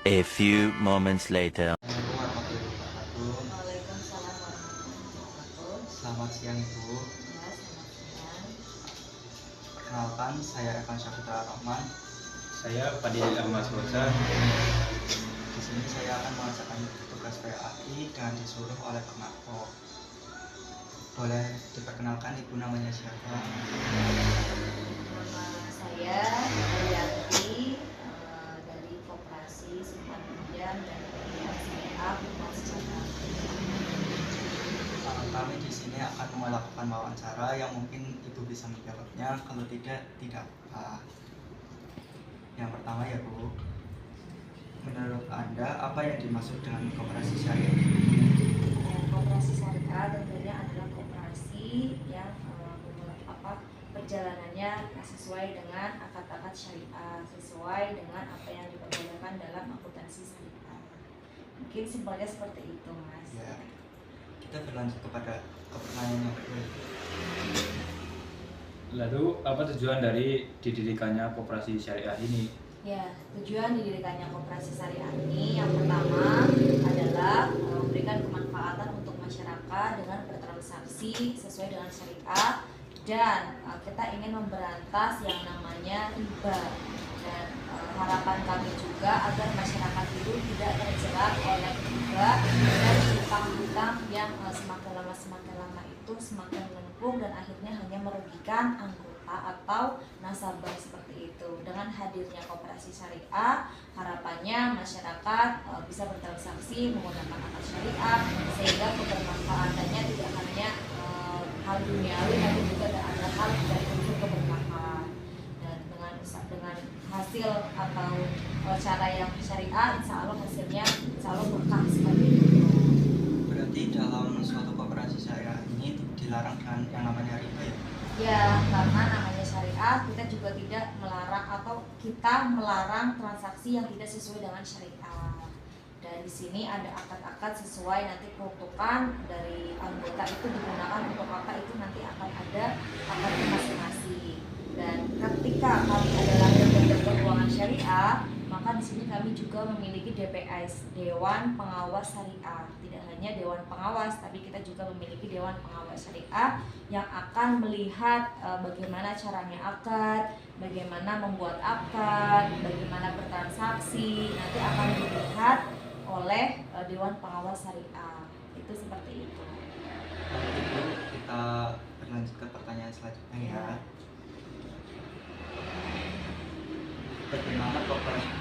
A few moments later. Waalaikumsalam warahmatullahi wabarakatuh. Selamat siang Ibu. Ya, selamat siang. Perkenalkan, saya Evan Syafitra Rahman. Saya Fadil Ahmad Rosa. Di sini saya akan mengerjakan tugas PAI dengan disuruh oleh Pak Marco. Boleh diperkenalkan Ibu namanya siapa? Nama saya Ariyanti dari Koperasi Simpan Pinjam dan PSBA Bintang Sejahtera. Kami di sini akan melakukan wawancara yang mungkin Ibu bisa menjawabnya, kalau tidak apa. Yang pertama ya Bu, menurut Anda apa yang dimaksud dengan koperasi syariah? Ya, koperasi syariah tentunya adalah koperasi yang perjalanannya sesuai dengan akad-akad syariah, sesuai dengan apa yang diperbolehkan dalam akuntansi syariah. Mungkin simpelnya seperti itu, Mas. Ya, kita berlanjut kepada pertanyaan yang kedua. Lalu apa tujuan dari didirikannya koperasi syariah ini? Ya, tujuan didirikannya koperasi syariah ini yang pertama adalah memberikan kemanfaatan untuk masyarakat dengan bertransaksi sesuai dengan syariah, dan kita ingin memberantas yang namanya riba, dan harapan kami juga agar masyarakat itu tidak terjerat oleh riba dan hutang-hutang yang semakin lama itu semakin menumpuk dan akhirnya hanya merugikan anggota atau nasabah seperti itu. Dengan hadirnya koperasi syariah, harapannya masyarakat bisa bertransaksi menggunakan akad syariah sehingga kebermanfaatannya tidak hanya hal duniawi tapi juga ada hal dari unsur keberkahan. Dan dengan hasil atau cara yang syariah, insya Allah hasilnya insya Allah berkah seperti itu. Berarti dalam suatu koperasi syariah ini dilarang dengan yang namanya riba ya? Ya, karena namanya syariah, kita juga tidak melarang atau kita melarang transaksi yang tidak sesuai dengan syariah. Dan di sini ada akad-akad sesuai nanti peruntukan dari anggota itu digunakan untuk apa, itu nanti akan ada akadnya masing-masing. Dan ketika kami adalah lembaga keuangan syariah, maka di sini kami juga memiliki DPS, Dewan Pengawas Syariah. Tidak hanya Dewan Pengawas, tapi kita juga memiliki Dewan Pengawas Syariah yang akan melihat bagaimana caranya akad, bagaimana membuat akad, bagaimana bertransaksi. Nanti akan dilihat oleh Dewan Pengawas Syariah. Itu seperti itu. Kalau itu kita berlanjut ke pertanyaan selanjutnya ya. Bagaimana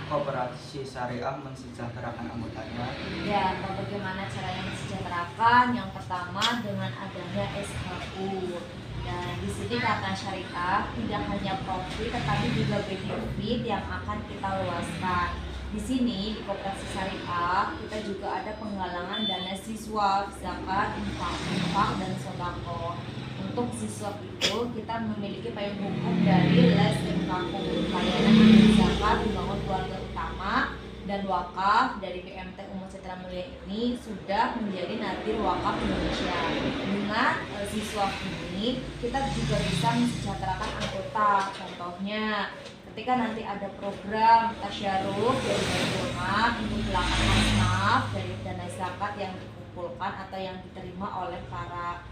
koperasi syariah mensejahterakan anggotanya? Ya, bagaimana caranya mensejahterakan? Yang pertama dengan adanya SHU. Dan di sini karena syariah tidak hanya profit tetapi juga benefit yang akan kita luaskan. Di sini di koperasi syariah kita juga ada penggalangan dana siswa, zakat, infak dan sodako. Untuk siswa itu kita memiliki payung hukum dari les infakun, pelayanan zakat, membangun keluarga utama, dan wakaf dari BMT Umum Citra Mulia ini sudah menjadi nadir wakaf Indonesia. Dengan siswa ini kita juga bisa mensejahterakan anggota. Contohnya ketika nanti ada program tasyaruf dari Baitul Mal untuk melakukan masnaf dari dana zakat yang dikumpulkan atau yang diterima oleh para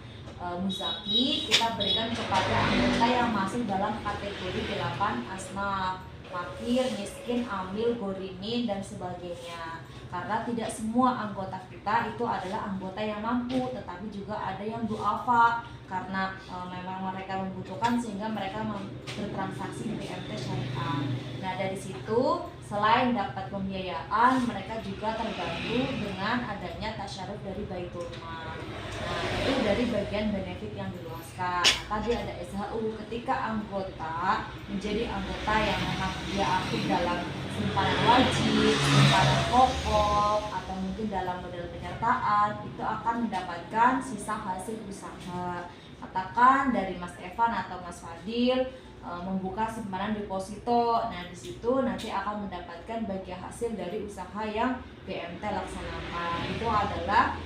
muzaki, kita berikan kepada anggota yang masih dalam kategori 8 asnaf, fakir, miskin, amil, gorimin, dan sebagainya. Karena tidak semua anggota kita itu adalah anggota yang mampu, tetapi juga ada yang duafa karena memang mereka membutuhkan sehingga mereka bertransaksi di BMT syariah. Nah, dari situ selain dapat pembiayaan, mereka juga terbantu dengan adanya tasyaruf dari Baitul Mal. Nah, itu dari bagian benefit yang diluaskan. Tadi ada SHU, ketika anggota menjadi anggota yang memang dia aktif dalam simpanan wajib, simpanan pokok, atau mungkin dalam model penyertaan, itu akan mendapatkan sisa hasil usaha. Katakan dari Mas Evan atau Mas Fadil membuka simpanan deposito. Nah, di situ nanti akan mendapatkan bagian hasil dari usaha yang BMT laksanakan. Itu adalah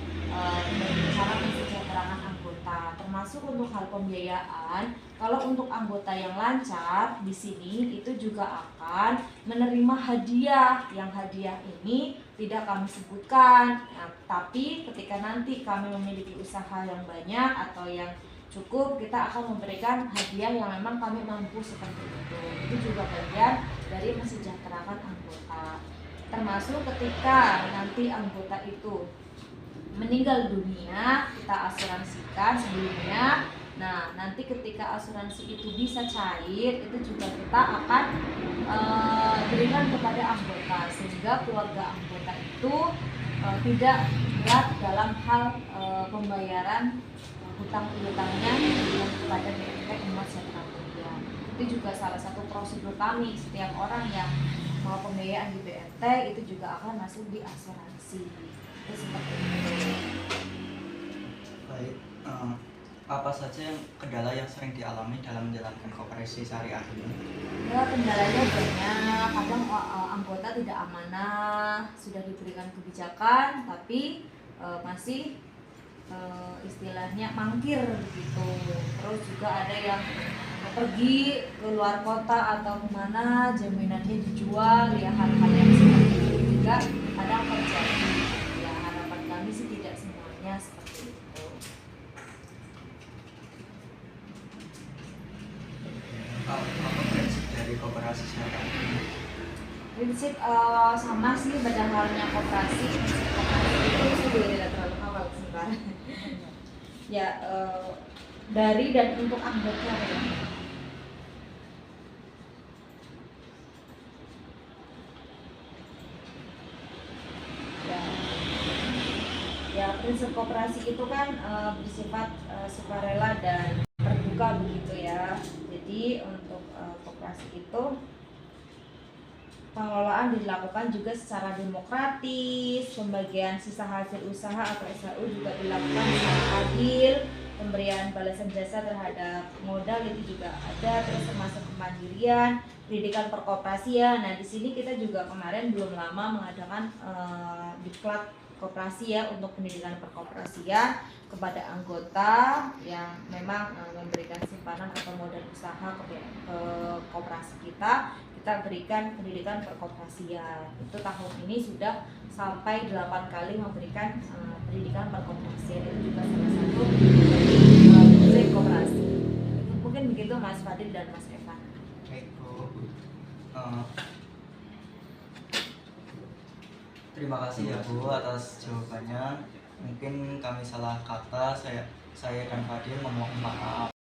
cara mensejahterakan anggota. Termasuk untuk hal pembiayaan. Kalau untuk anggota yang lancar di sini itu juga akan menerima hadiah. Yang hadiah ini tidak kami sebutkan. Nah, tapi ketika nanti kami memiliki usaha yang banyak atau yang cukup, kita akan memberikan hadiah yang memang kami mampu seperti itu. Itu juga bagian dari mensejahterakan anggota. Termasuk ketika nanti anggota itu meninggal dunia, kita asuransikan sebelumnya. Nah, nanti ketika asuransi itu bisa cair, itu juga kita akan berikan kepada anggota, sehingga keluarga anggota itu tidak berat dalam hal pembayaran hutang piutangnya kepada BMT Umat Sejahtera Mulia. Itu juga salah satu prosedur kami. Setiap orang yang mau pembiayaan di BMT itu juga akan masuk di asuransi. Itu seperti itu. Baik, apa saja yang kendala yang sering dialami dalam menjalankan koperasi syariah ini? Ya, kendalanya banyak. Kadang anggota tidak amanah, sudah diberikan kebijakan tapi masih istilahnya mangkir begitu. Terus juga ada yang pergi ke luar kota atau kemana, jaminannya dijual, ya hal-hal yang seperti itu juga kadang terjadi. Ya, harapan kami sih tidak semuanya seperti itu. Apa prinsip dari koperasi syariah ini? Prinsip sama sih pada halnya koperasi. Itu sudah tidak terlalu awal sebentar. Ya, dari dan untuk anggota ya. Ya, prinsip koperasi itu kan bersifat sukarela dan terbuka begitu ya. Jadi untuk koperasi itu pengelolaan dilakukan juga secara demokratis, pembagian sisa hasil usaha atau SHU juga dilakukan secara adil, pemberian balasan jasa terhadap modal itu juga ada, terus termasuk kemandirian, pendidikan perkoperasian. Nah, di sini kita juga kemarin belum lama mengadakan diklat koperasi ya untuk pendidikan perkoperasian kepada anggota yang memang memberikan simpanan atau modal usaha ke koperasi kita berikan pendidikan perkoperasian. Itu tahun ini sudah sampai 8 kali memberikan pendidikan perkoperasian. Itu juga salah satu dari koperasi. Mungkin begitu Mas Fadil dan Mas Evan. Baik Bu, terima kasih ya Bu atas jawabannya. Mungkin kami salah kata, saya dan Fadil memohon maaf.